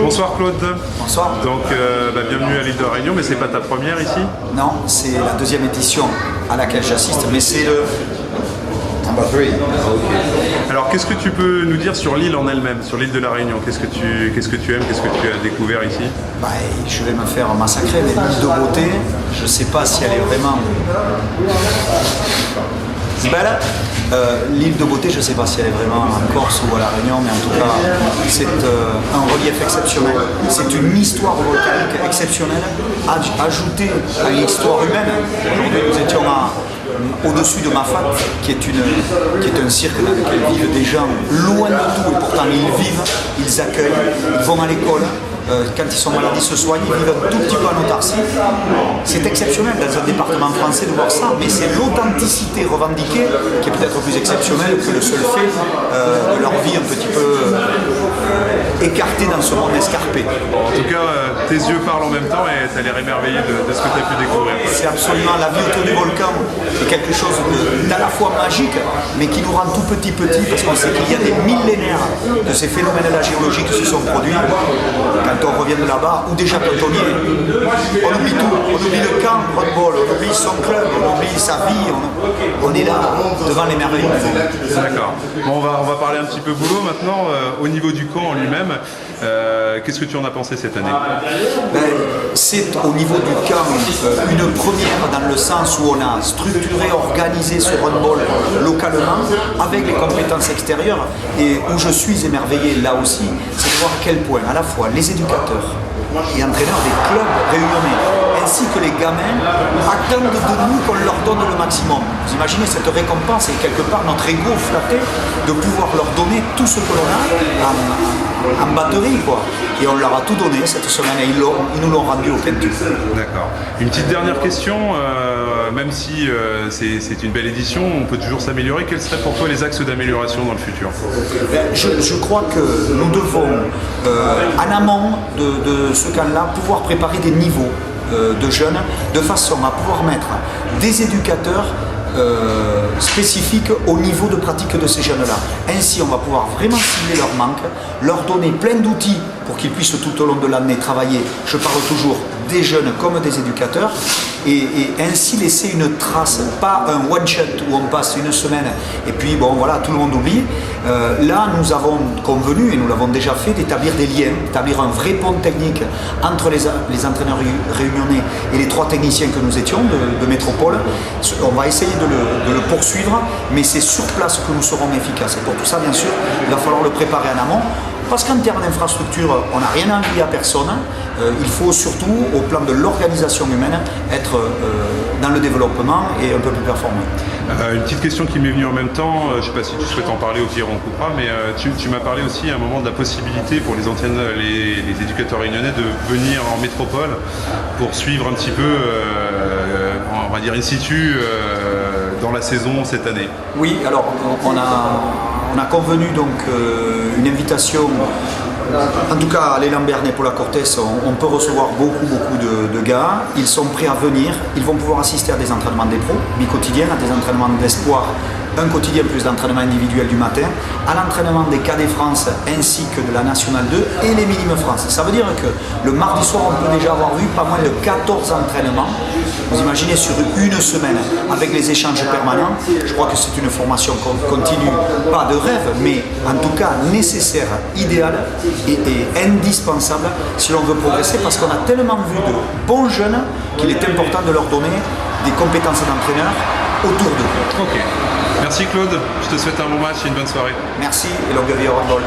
Bonsoir Claude. Bonsoir. Donc bienvenue à l'île de la Réunion, mais c'est pas ta première ici? Non, c'est la deuxième édition à laquelle j'assiste, mais c'est le number 3. Alors qu'est-ce que tu peux nous dire sur l'île en elle-même, sur l'île de la Réunion? Qu'est-ce que tu aimes, qu'est-ce que tu as découvert ici? Je vais me faire massacrer, mais l'île de beauté, je ne sais pas si elle est vraiment belle. L'île de beauté, je ne sais pas si elle est vraiment en Corse ou à la Réunion, mais en tout cas, c'est un relief exceptionnel. C'est une histoire volcanique exceptionnelle, ajoutée à l'histoire humaine. Aujourd'hui, nous étions au-dessus de Mafat, qui est un cirque dans lequel vivent des gens loin de tout, et pourtant ils vivent, ils accueillent, ils vont à l'école. Quand ils sont malades, ils se soignent, ils vivent un tout petit peu en autarcie. C'est exceptionnel dans un département français de voir ça, mais c'est l'authenticité revendiquée qui est peut-être plus exceptionnelle que le seul fait de leur vie un petit peu écartée dans ce monde escarpé. En tout cas, tes yeux parlent en même temps et tu as l'air émerveillé de ce que tu as pu découvrir. C'est absolument la vie autour du volcan est quelque chose d'à la fois magique, mais qui nous rend tout petit parce qu'on sait qu'il y a des millénaires de ces phénomènes-là géologiques qui se sont produits. Quand on revient de là-bas, ou déjà quand on y est, on oublie tout. On oublie le camp, Red Bull, on oublie son club, on oublie sa vie. On est là, devant les merveilles du monde. D'accord. Bon, on va parler un petit peu boulot maintenant. Au niveau du camp en lui-même, qu'est-ce que tu en as pensé cette année? C'est au niveau du camp une première dans le sens où on a structuré, organisé ce handball localement avec les compétences extérieures, et où je suis émerveillé là aussi, c'est de voir à quel point à la fois les éducateurs et entraîneurs des clubs réunionnais ainsi que les gamins attendent de nous qu'on leur donne le maximum. Vous imaginez cette récompense et quelque part notre ego flatté de pouvoir leur donner tout ce que l'on a en batterie, quoi. Et on leur a tout donné cette semaine et ils nous l'ont rendu au quintu. D'accord. Une petite dernière question, même si c'est une belle édition, on peut toujours s'améliorer. Quels seraient pour toi les axes d'amélioration dans le futur? Je crois que nous devons, en amont de ce camp-là, pouvoir préparer des niveaux de jeunes, de façon à pouvoir mettre des éducateurs spécifiques au niveau de pratique de ces jeunes-là. Ainsi, on va pouvoir vraiment cibler leurs manques, leur donner plein d'outils pour qu'ils puissent tout au long de l'année travailler. Je parle toujours des jeunes comme des éducateurs, et ainsi laisser une trace, pas un one-shot où on passe une semaine et puis bon voilà, tout le monde oublie. Là, nous avons convenu, et nous l'avons déjà fait, d'établir des liens, d'établir un vrai pont technique entre les entraîneurs réunionnais et les 3 techniciens que nous étions de métropole. On va essayer de le poursuivre, mais c'est sur place que nous serons efficaces. Et pour tout ça, bien sûr, il va falloir le préparer en amont. Parce qu'en termes d'infrastructure, on n'a rien envie à personne. Il faut surtout, au plan de l'organisation humaine, être dans le développement et un peu plus performant. Une petite question qui m'est venue en même temps, je ne sais pas si tu souhaites en parler, au pire on coupera, mais tu m'as parlé aussi à un moment de la possibilité pour les éducateurs réunionnais de venir en métropole pour suivre un petit peu, on va dire in situ, dans la saison cette année. Oui, alors on a convenu donc une invitation, en tout cas à l'élan Bernet pour la Cortès, on peut recevoir beaucoup de gars. Ils sont prêts à venir, ils vont pouvoir assister à des entraînements des pros, mi-quotidiens, à des entraînements d'espoir, un quotidien plus d'entraînement individuel du matin, à l'entraînement des cadets France ainsi que de la Nationale 2 et les Minimes France. Ça veut dire que le mardi soir, on peut déjà avoir vu pas moins de 14 entraînements. Vous imaginez sur une semaine avec les échanges permanents. Je crois que c'est une formation continue, pas de rêve, mais en tout cas nécessaire, idéale et indispensable si l'on veut progresser, parce qu'on a tellement vu de bons jeunes qu'il est important de leur donner des compétences d'entraîneur autour d'eux. Ok. Merci Claude, je te souhaite un bon match et une bonne soirée. Merci et longue vie au handball.